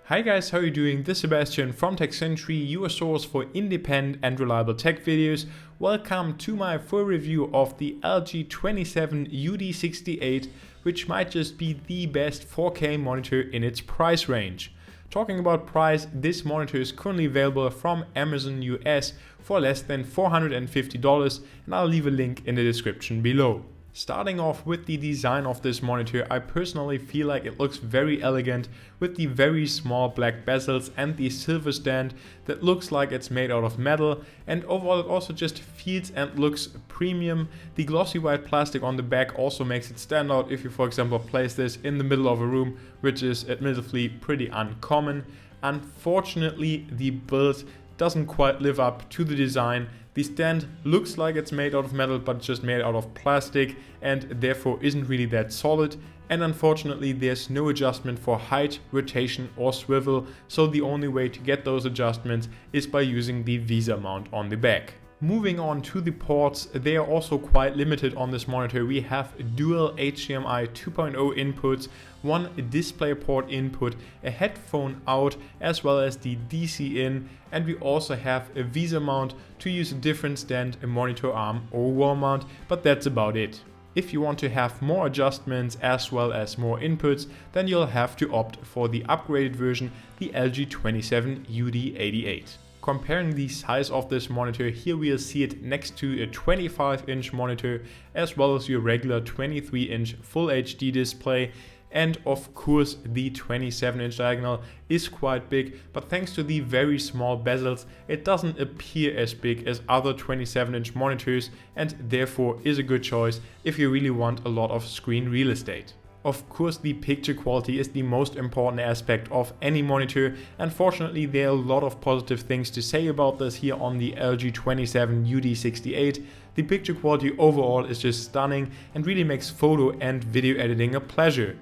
Hi guys, how are you doing? This is Sebastian from TechCentury, your source for independent and reliable tech videos. Welcome to my full review of the LG 27 UD68, which might just be the best 4K monitor in its price range. Talking about price, this monitor is currently available from Amazon US for less than $450, and I'll leave a link in the description below. Starting off with the design of this monitor, I personally feel like it looks very elegant with the very small black bezels and the silver stand that looks like it's made out of metal, and overall it also just feels and looks premium. The glossy white plastic on the back also makes it stand out if you, for example, place this in the middle of a room, which is admittedly pretty uncommon. Unfortunately, the build doesn't quite live up to the design. The stand looks like it's made out of metal, but it's just made out of plastic and therefore isn't really that solid. And unfortunately, there's no adjustment for height, rotation or swivel, so the only way to get those adjustments is by using the VISA mount on the back. Moving on to the ports, they are also quite limited on this monitor. We have dual HDMI 2.0 inputs, one DisplayPort input, a headphone out, as well as the DC in, and we also have a VISA mount to use a different stand, a monitor arm or wall mount, but that's about it. If you want to have more adjustments as well as more inputs, then you'll have to opt for the upgraded version, the LG 27 UD88. Comparing the size of this monitor, here we'll see it next to a 25-inch monitor as well as your regular 23-inch Full HD display. And of course the 27-inch diagonal is quite big, but thanks to the very small bezels it doesn't appear as big as other 27-inch monitors, and therefore is a good choice if you really want a lot of screen real estate. Of course, the picture quality is the most important aspect of any monitor. Unfortunately, there are a lot of positive things to say about this here on the LG 27 UD68. The picture quality overall is just stunning and really makes photo and video editing a pleasure.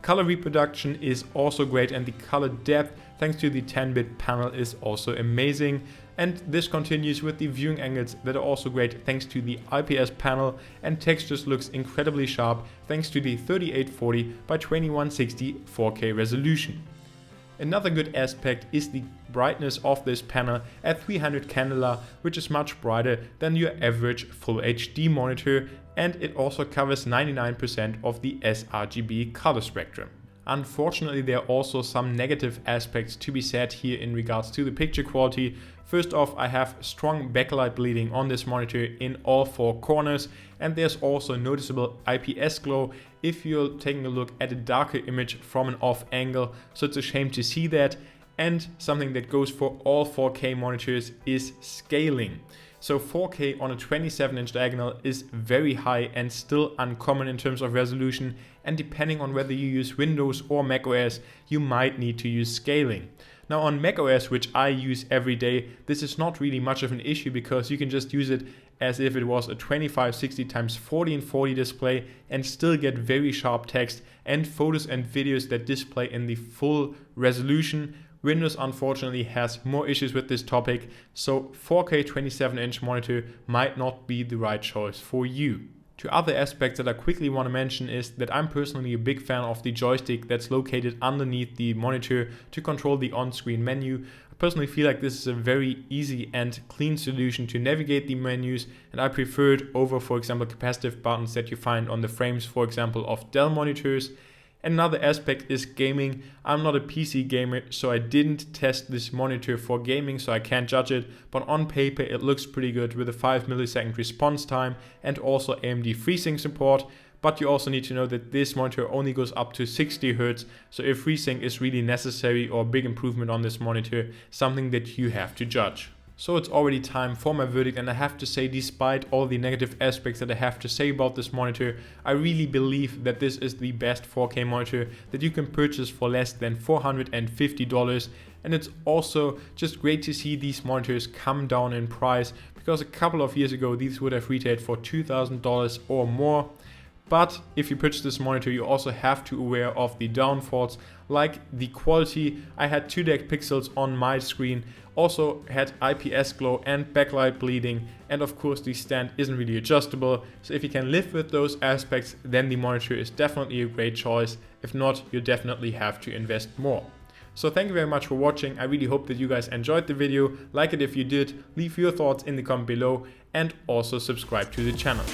Color reproduction is also great, and the color depth thanks to the 10-bit panel is also amazing. And this continues with the viewing angles that are also great thanks to the IPS panel, and textures looks incredibly sharp thanks to the 3840 by 2160 4K resolution. Another good aspect is the brightness of this panel at 300 candela, which is much brighter than your average Full HD monitor, and it also covers 99% of the sRGB color spectrum. Unfortunately, there are also some negative aspects to be said here in regards to the picture quality. First off, I have strong backlight bleeding on this monitor in all four corners, and there's also noticeable IPS glow if you're taking a look at a darker image from an off angle, so it's a shame to see that. And something that goes for all 4K monitors is scaling. So 4K on a 27-inch diagonal is very high and still uncommon in terms of resolution, and depending on whether you use Windows or macOS, you might need to use scaling. Now on macOS, which I use every day, this is not really much of an issue because you can just use it as if it was a 2560 x 1440 display and still get very sharp text and photos and videos that display in the full resolution. Windows unfortunately has more issues with this topic, so 4K 27-inch monitor might not be the right choice for you. Two other aspects that I quickly want to mention is that I'm personally a big fan of the joystick that's located underneath the monitor to control the on-screen menu. I personally feel like this is a very easy and clean solution to navigate the menus, and I prefer it over, for example, capacitive buttons that you find on the frames, for example, of Dell monitors. Another aspect is gaming. I'm not a PC gamer, so I didn't test this monitor for gaming, so I can't judge it, but on paper it looks pretty good with a 5 millisecond response time and also AMD FreeSync support. But you also need to know that this monitor only goes up to 60 Hz, so if FreeSync is really necessary or a big improvement on this monitor, something that you have to judge. So it's already time for my verdict, and I have to say, despite all the negative aspects that I have to say about this monitor, I really believe that this is the best 4K monitor that you can purchase for less than $450. And it's also just great to see these monitors come down in price, because a couple of years ago these would have retailed for $2,000 or more. But if you purchase this monitor, you also have to be aware of the downfalls, like the quality. I had 2 DEC pixels on my screen, also had IPS glow and backlight bleeding, and of course the stand isn't really adjustable. So if you can live with those aspects, then the monitor is definitely a great choice. If not, you definitely have to invest more. So thank you very much for watching. I really hope that you guys enjoyed the video. Like it if you did, leave your thoughts in the comment below, and also subscribe to the channel.